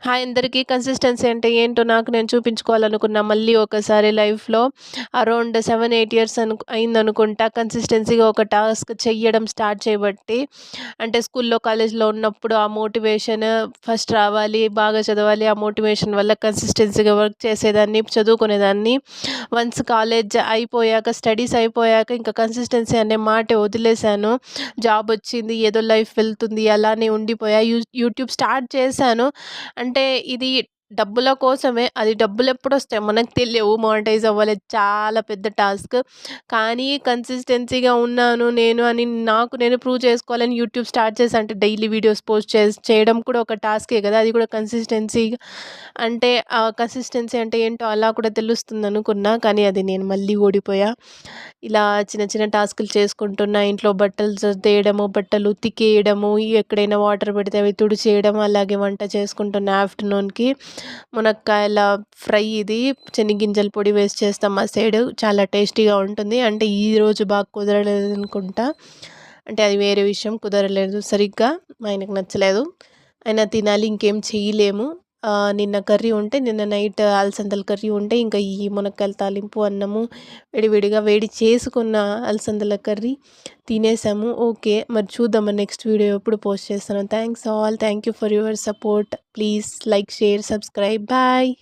Hi అందరికీ. Consistency అంటే ఏంటో నాకు నేను చూపించుకోవాలనుకున్నా. మళ్ళీ ఒకసారి లైఫ్‌లో అరౌండ్ 7, 8 ఇయర్స్ అయిందనుకుంటా కన్సిస్టెన్సీగా ఒక టాస్క్ చెయ్యడం స్టార్ట్ చేయబట్టి. అంటే స్కూల్‌లో, కాలేజ్‌లో ఉన్నప్పుడు ఆ మోటివేషన్ ఫస్ట్ రావాలి, బాగా చదవాలి. ఆ మోటివేషన్ వల్ల కన్సిస్టెన్సీగా వర్క్ చేసేదాన్ని, చదువుకునేదాన్ని. వన్స్ కాలేజ్ అయిపోయాక, స్టడీస్ అయిపోయాక ఇంకా కన్సిస్టెన్సీ అనే మాటే వదిలేసాను. జాబ్ వచ్చింది, ఏదో లైఫ్ వెళ్తుంది అలానే ఉండిపోయా. యూట్యూబ్ స్టార్ట్ చేశాను. అంటే ఇది డబ్బుల కోసమే. అది డబ్బులెప్పుడొస్తాయో మనకు తెలియవు. మానిటైజ్ అవ్వాలి. చాలా పెద్ద టాస్క్. కానీ కన్సిస్టెన్సీగా ఉన్నాను నేను అని నాకు నేను ప్రూవ్ చేసుకోవాలని యూట్యూబ్ స్టార్ట్ చేశా. అంటే డైలీ వీడియోస్ పోస్ట్ చేయడం కూడా ఒక టాస్కే కదా! అది కూడా కన్సిస్టెన్సీగా అంటే కన్సిస్టెన్సీ అంటే ఏంటో అలా కూడా తెలుస్తుందనుకున్నా. కానీ అది నేను మళ్ళీ ఓడిపోయా. ఇలా చిన్న చిన్న టాస్కులు చేసుకుంటున్నా. ఇంట్లో బట్టలు సర్దేయడము, బట్టలు ఉతికేయడము, ఎక్కడైనా వాటర్ పెడితే అవి తుడిచేయడం, అలాగే వంట చేసుకుంటున్నా ఆఫ్టర్‌నూన్‌కి. మునక్కాయల ఫ్రై ఇది శనగగింజల పొడి వేసి చేస్తాం మా సైడు. చాలా టేస్టీగా ఉంటుంది. అంటే ఈరోజు బాగా కుదరలేదనుకుంటా. అంటే అది వేరే విషయం. కుదరలేదు సరిగ్గా. మా ఆయనకు నచ్చలేదు. అయినా తినాలి, ఇంకేం చేయలేము. నిన్న కర్రీ ఉంటే, నిన్న నైట్ అలసందల కర్రీ ఉంటే, ఇంకా ఈ మునక్కాయల తాలింపు, అన్నము విడివిడిగా వేడి చేసుకున్న అలసందల కర్రీ తినేసాము. ఓకే. మరి చూద్దాం మరి నెక్స్ట్ వీడియో ఎప్పుడు పోస్ట్ చేస్తానో. Thanks all. Thank you for your support. Please like, share, subscribe. Bye.